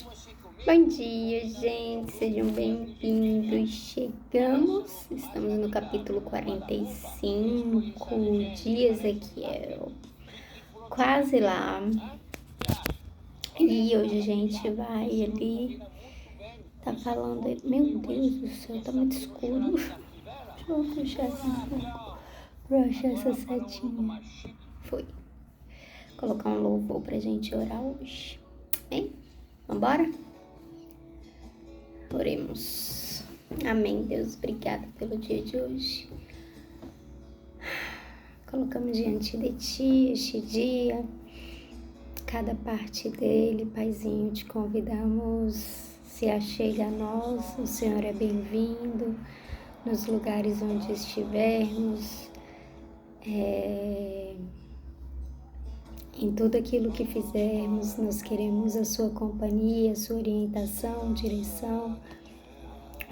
Bom dia, gente, sejam bem-vindos. Estamos no capítulo 45 de Ezequiel, quase lá. E hoje a gente vai ali, tá falando, meu Deus do céu, tá muito escuro. Deixa eu puxar aqui um pouco pra achar essa setinha. Foi. Colocar um louvor pra gente orar hoje. Bem, vambora? Oremos. Amém, Deus. Obrigada pelo dia de hoje. Colocamos diante de Ti este dia, cada parte dele, Paizinho, te convidamos, se achega a nós, o Senhor é bem-vindo nos lugares onde estivermos, em tudo aquilo que fizermos, nós queremos a Sua companhia, a Sua orientação, direção,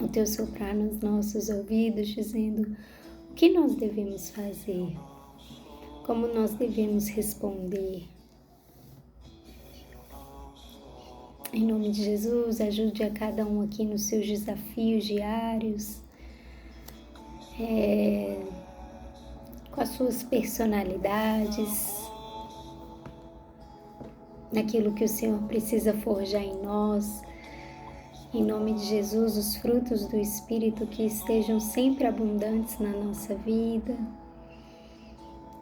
o Teu soprar nos nossos ouvidos, dizendo o que nós devemos fazer, como nós devemos responder. Em nome de Jesus, ajude a cada um aqui nos seus desafios diários, com as suas personalidades, naquilo que o Senhor precisa forjar em nós. Em nome de Jesus, os frutos do Espírito que estejam sempre abundantes na nossa vida.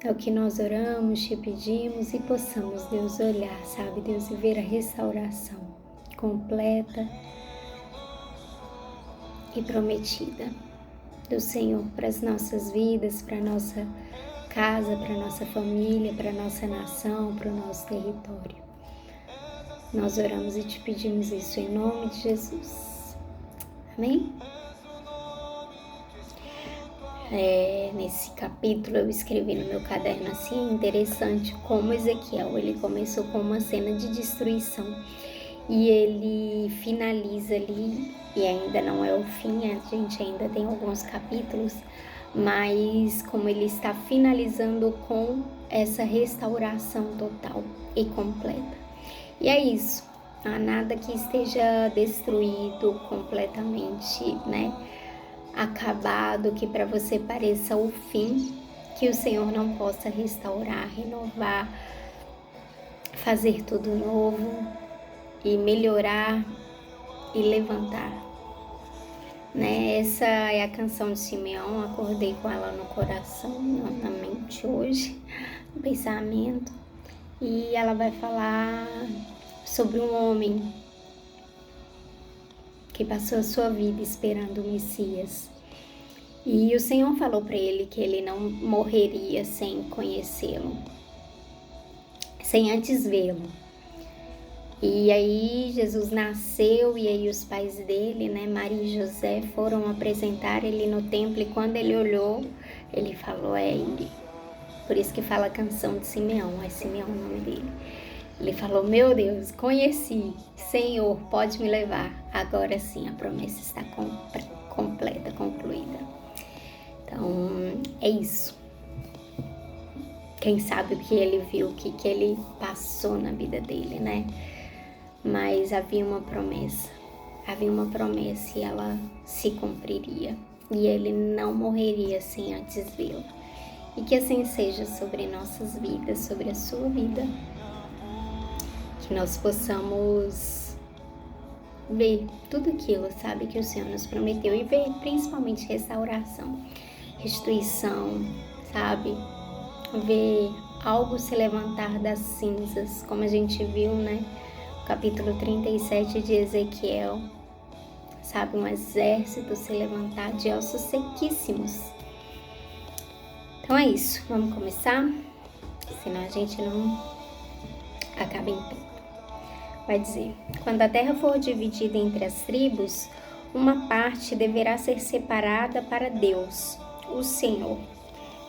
É o que nós oramos, te pedimos e possamos, Deus, olhar, sabe, Deus, e ver a restauração completa e prometida do Senhor para as nossas vidas, para a nossa casa, para a nossa família, para a nossa nação, para o nosso território. Nós oramos e te pedimos isso em nome de Jesus. Amém? Nesse capítulo eu escrevi no meu caderno assim, é interessante como Ezequiel, ele começou com uma cena de destruição e ele finaliza ali, e ainda não é o fim, a gente ainda tem alguns capítulos, mas como ele está finalizando com essa restauração total e completa. E é isso, não há nada que esteja destruído completamente, né? Acabado, que para você pareça o fim, que o Senhor não possa restaurar, renovar, fazer tudo novo e melhorar e levantar, né? Essa é a canção de Simeão, acordei com ela no coração, na mente hoje, no pensamento, e ela vai falar sobre um homem que passou a sua vida esperando o Messias. E o Senhor falou para ele que ele não morreria sem conhecê-lo, sem antes vê-lo. E aí Jesus nasceu e aí os pais dele, né, Maria e José, foram apresentar ele no templo e quando ele olhou, ele falou, é ele. Por isso que fala a canção de Simeão, é Simeão o nome dele. Ele falou, meu Deus, conheci, Senhor, pode me levar. Agora sim, a promessa está completa, concluída. Então, é isso. Quem sabe o que ele viu, o que ele passou na vida dele, né? Mas havia uma promessa e ela se cumpriria. E ele não morreria sem antes vê-la. E que assim seja sobre nossas vidas, sobre a sua vida. Que nós possamos ver tudo aquilo, sabe, que o Senhor nos prometeu. E ver principalmente restauração, restituição, sabe? Ver algo se levantar das cinzas, como a gente viu, né? Capítulo 37 de Ezequiel, sabe? Um exército se levantar de ossos sequíssimos. Então é isso, vamos começar? Senão a gente não acaba em tempo. Vai dizer, quando a terra for dividida entre as tribos, uma parte deverá ser separada para Deus, o Senhor.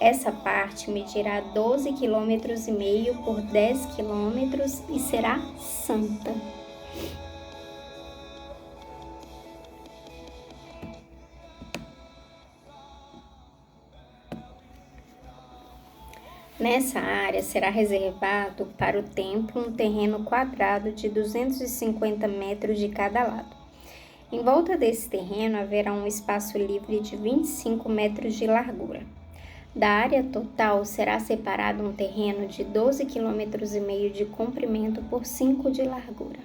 Essa parte medirá 12,5 km por 10 km e será santa. Nessa área será reservado para o templo um terreno quadrado de 250 metros de cada lado. Em volta desse terreno haverá um espaço livre de 25 metros de largura. Da área total será separado um terreno de 12,5 km de comprimento por 5 de largura.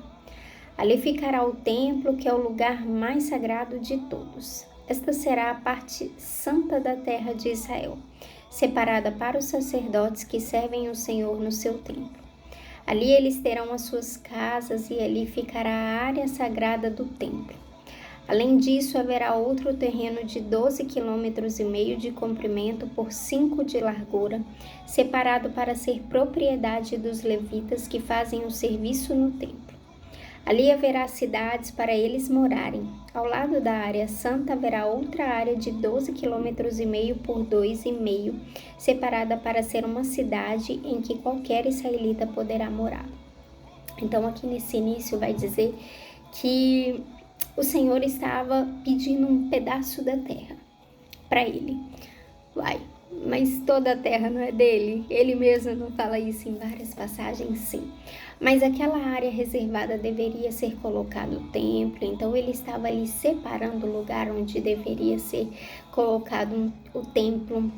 Ali ficará o templo, que é o lugar mais sagrado de todos. Esta será a parte santa da terra de Israel, separada para os sacerdotes que servem o Senhor no seu templo. Ali eles terão as suas casas e ali ficará a área sagrada do templo. Além disso, haverá outro terreno de 12,5 km de comprimento por 5 de largura, separado para ser propriedade dos levitas que fazem o serviço no templo. Ali haverá cidades para eles morarem. Ao lado da área santa haverá outra área de 12,5 km por 2,5 km, separada para ser uma cidade em que qualquer israelita poderá morar. Então aqui nesse início vai dizer que o Senhor estava pedindo um pedaço da terra para ele. Mas toda a terra não é dele? Ele mesmo não fala isso em várias passagens? Sim. Mas aquela área reservada deveria ser colocado o templo, então ele estava ali separando o lugar onde deveria ser colocado o templo,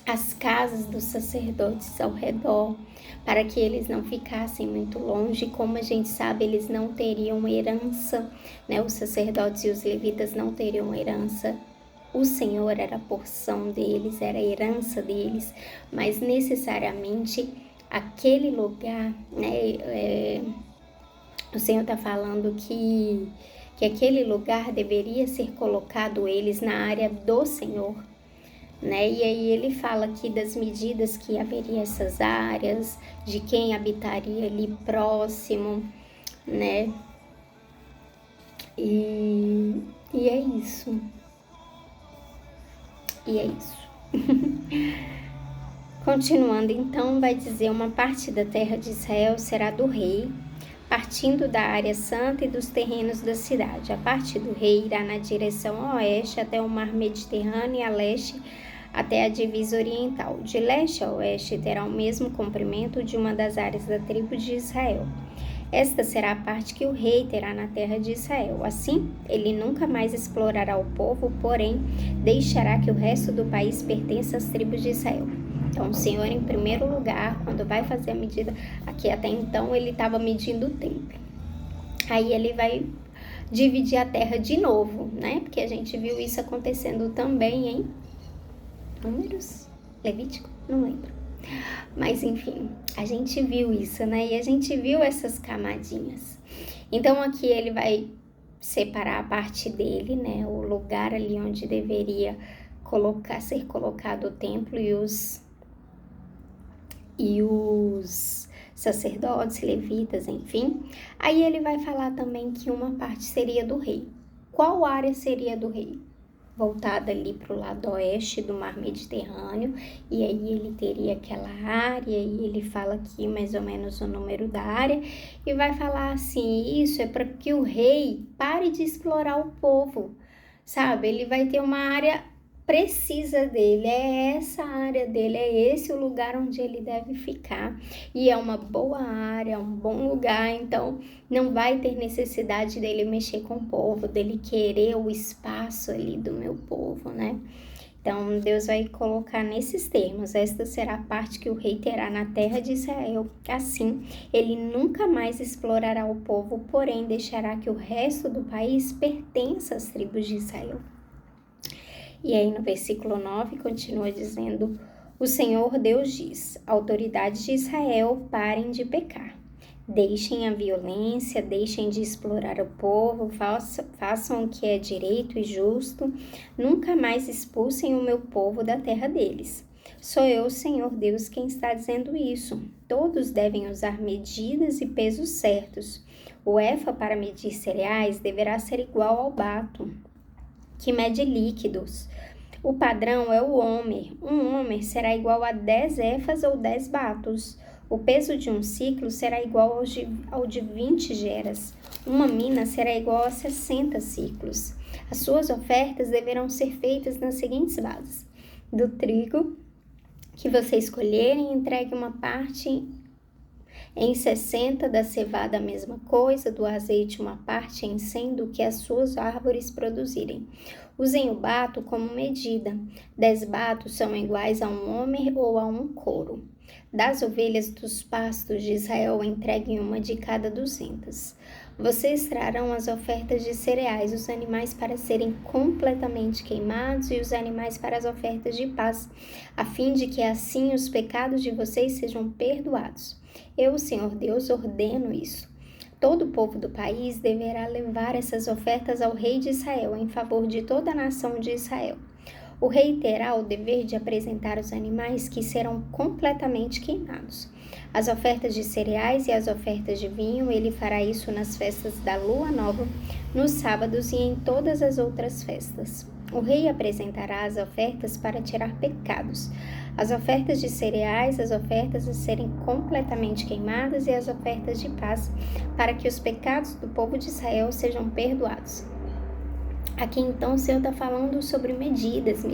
as casas dos sacerdotes ao redor, para que eles não ficassem muito longe. Como a gente sabe, eles não teriam herança, né? Os sacerdotes e os levitas não teriam herança. O Senhor era a porção deles, era a herança deles, mas necessariamente aquele lugar, né? O Senhor está falando que aquele lugar deveria ser colocado eles na área do Senhor, né? E aí ele fala aqui das medidas que haveria essas áreas, de quem habitaria ali próximo, né? E é isso. E é isso. Continuando, então, vai dizer: uma parte da terra de Israel será do rei, partindo da área santa e dos terrenos da cidade. A parte do rei irá na direção oeste até o mar Mediterrâneo e a leste até a divisa oriental. De leste a oeste terá o mesmo comprimento de uma das áreas da tribo de Israel. Esta será a parte que o rei terá na terra de Israel. Assim, ele nunca mais explorará o povo, porém, deixará que o resto do país pertença às tribos de Israel. Então, o Senhor, em primeiro lugar, quando vai fazer a medida, aqui até então ele estava medindo o templo. Aí ele vai dividir a terra de novo, né? Porque a gente viu isso acontecendo também em Números, Levítico, não lembro. Mas enfim, a gente viu isso, né? E a gente viu essas camadinhas. Então aqui ele vai separar a parte dele, né? O lugar ali onde deveria ser colocado o templo e os sacerdotes, levitas, enfim. Aí ele vai falar também que uma parte seria do rei. Qual área seria do rei? Voltada ali para o lado oeste do mar Mediterrâneo, e aí ele teria aquela área, e ele fala aqui mais ou menos o número da área, e vai falar assim: isso é para que o rei pare de explorar o povo, sabe? Ele vai ter uma área precisa dele, é essa área dele, é esse o lugar onde ele deve ficar, e é uma boa área, é um bom lugar, então não vai ter necessidade dele mexer com o povo, dele querer o espaço ali do meu povo, né? Então Deus vai colocar nesses termos: esta será a parte que o rei terá na terra de Israel. Assim, ele nunca mais explorará o povo, porém deixará que o resto do país pertença às tribos de Israel. E aí no versículo 9 continua dizendo: o Senhor Deus diz: autoridades de Israel, parem de pecar. Deixem a violência, deixem de explorar o povo, façam o que é direito e justo, nunca mais expulsem o meu povo da terra deles. Sou eu, o Senhor Deus, quem está dizendo isso. Todos devem usar medidas e pesos certos. O efa para medir cereais deverá ser igual ao bato, que mede líquidos. O padrão é o homer. Um homer será igual a 10 efas ou 10 batos. O peso de um ciclo será igual ao de 20 geras. Uma mina será igual a 60 ciclos. As suas ofertas deverão ser feitas nas seguintes bases: do trigo, que você escolher, e entregue uma parte em 60 da cevada, a mesma coisa, do azeite uma parte em 100 do que as suas árvores produzirem. Usem o bato como medida. 10 batos são iguais a um homem ou a um couro. Das ovelhas dos pastos de Israel, entreguem uma de cada 200. Vocês trarão as ofertas de cereais, os animais para serem completamente queimados e os animais para as ofertas de paz, a fim de que assim os pecados de vocês sejam perdoados. Eu, o Senhor Deus, ordeno isso. Todo o povo do país deverá levar essas ofertas ao rei de Israel, em favor de toda a nação de Israel. O rei terá o dever de apresentar os animais que serão completamente queimados. As ofertas de cereais e as ofertas de vinho, ele fará isso nas festas da lua nova, nos sábados e em todas as outras festas. O rei apresentará as ofertas para tirar pecados. As ofertas de cereais, as ofertas a serem completamente queimadas e as ofertas de paz, para que os pecados do povo de Israel sejam perdoados. Aqui então o Senhor está falando sobre medidas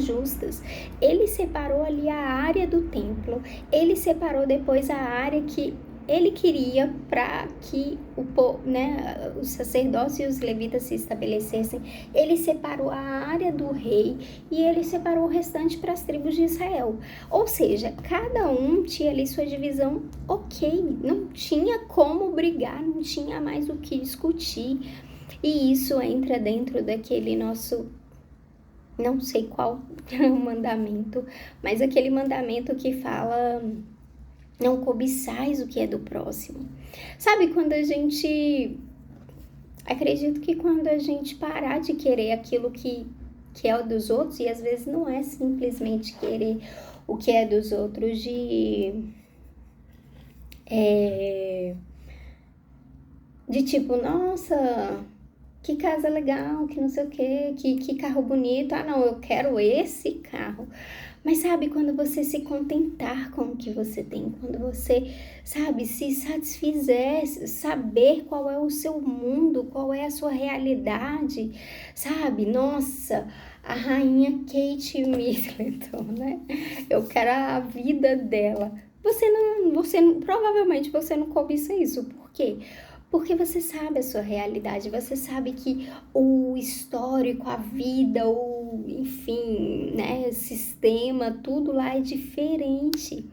justas. Ele separou ali a área do templo, ele separou depois a área que ele queria para que os sacerdotes e os levitas se estabelecessem. Ele separou a área do rei e ele separou o restante para as tribos de Israel. Ou seja, cada um tinha ali sua divisão ok, não tinha como brigar, não tinha mais o que discutir. E isso entra dentro daquele nosso, não sei qual é o mandamento, mas aquele mandamento que fala, não cobiçais o que é do próximo. Sabe, acredito que quando a gente parar de querer aquilo que é o dos outros, e às vezes não é simplesmente querer o que é dos outros de tipo, nossa, que casa legal, que não sei o que carro bonito. Ah, não, eu quero esse carro. Mas sabe, quando você se contentar com o que você tem, quando você, sabe, se satisfizer, saber qual é o seu mundo, qual é a sua realidade, sabe? Nossa, a rainha Kate Middleton, né? Eu quero a vida dela. Provavelmente você não cobiça isso. Por quê? Porque você sabe a sua realidade, você sabe que o histórico, a vida, enfim, né, sistema, tudo lá é diferente,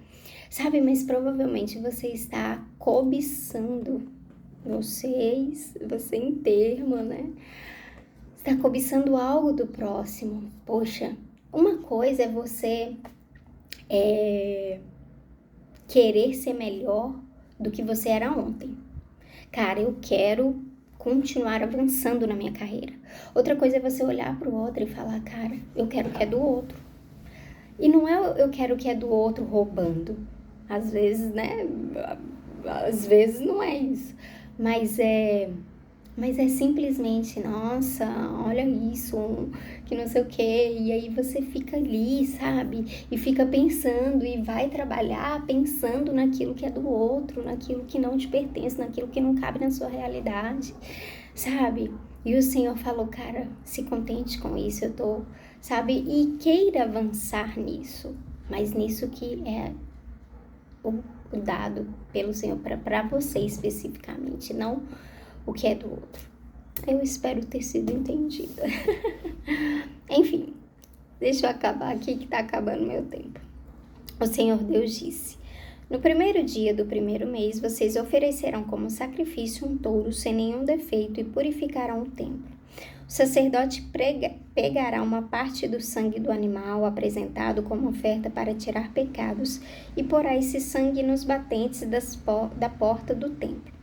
sabe? Mas provavelmente você está cobiçando, você em termo, né? Está cobiçando algo do próximo. Poxa, uma coisa é você querer ser melhor do que você era ontem. Cara, eu quero continuar avançando na minha carreira. Outra coisa é você olhar para o outro e falar, cara, eu quero o que é do outro. E não é eu quero o que é do outro roubando. Às vezes, né? Às vezes não é isso. Mas é simplesmente, nossa, olha isso, que não sei o quê. E aí você fica ali, sabe? E fica pensando e vai trabalhar pensando naquilo que é do outro, naquilo que não te pertence, naquilo que não cabe na sua realidade, sabe? E o Senhor falou, cara, se contente com isso, sabe? E queira avançar nisso, mas nisso que é o dado pelo Senhor para você especificamente, não o que é do outro. Eu espero ter sido entendida. Enfim, deixa eu acabar aqui que tá acabando meu tempo. O Senhor Deus disse: no primeiro dia do primeiro mês, vocês oferecerão como sacrifício um touro sem nenhum defeito e purificarão o templo. O sacerdote pegará uma parte do sangue do animal apresentado como oferta para tirar pecados e porá esse sangue nos batentes da porta do templo.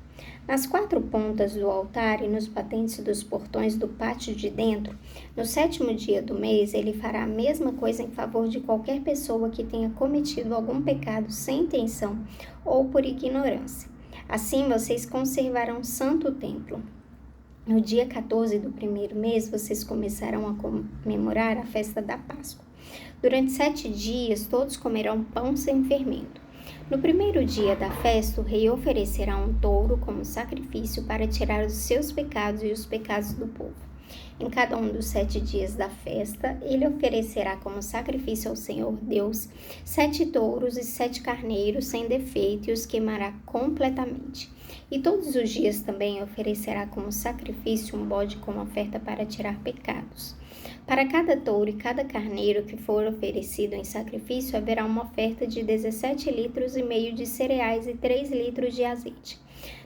Nas 4 pontas do altar e nos batentes dos portões do pátio de dentro, no 7º dia do mês, ele fará a mesma coisa em favor de qualquer pessoa que tenha cometido algum pecado sem intenção ou por ignorância. Assim, vocês conservarão santo o templo. No dia 14 do primeiro mês, vocês começarão a comemorar a festa da Páscoa. Durante 7 dias, todos comerão pão sem fermento. No primeiro dia da festa, o rei oferecerá um touro como sacrifício para tirar os seus pecados e os pecados do povo. Em cada um dos 7 dias da festa, ele oferecerá como sacrifício ao Senhor Deus 7 touros e 7 carneiros sem defeito e os queimará completamente. E todos os dias também oferecerá como sacrifício um bode como oferta para tirar pecados. Para cada touro e cada carneiro que for oferecido em sacrifício, haverá uma oferta de 17,5 litros de cereais e 3 litros de azeite.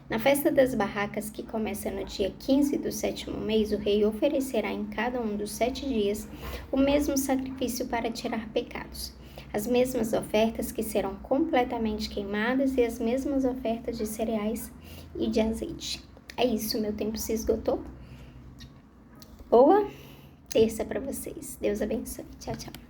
Na festa das barracas, que começa no dia 15 do 7º mês, o rei oferecerá em cada um dos 7 dias o mesmo sacrifício para tirar pecados. As mesmas ofertas que serão completamente queimadas e as mesmas ofertas de cereais e de azeite. É isso, meu tempo se esgotou. Boa terça para vocês. Deus abençoe. Tchau, tchau.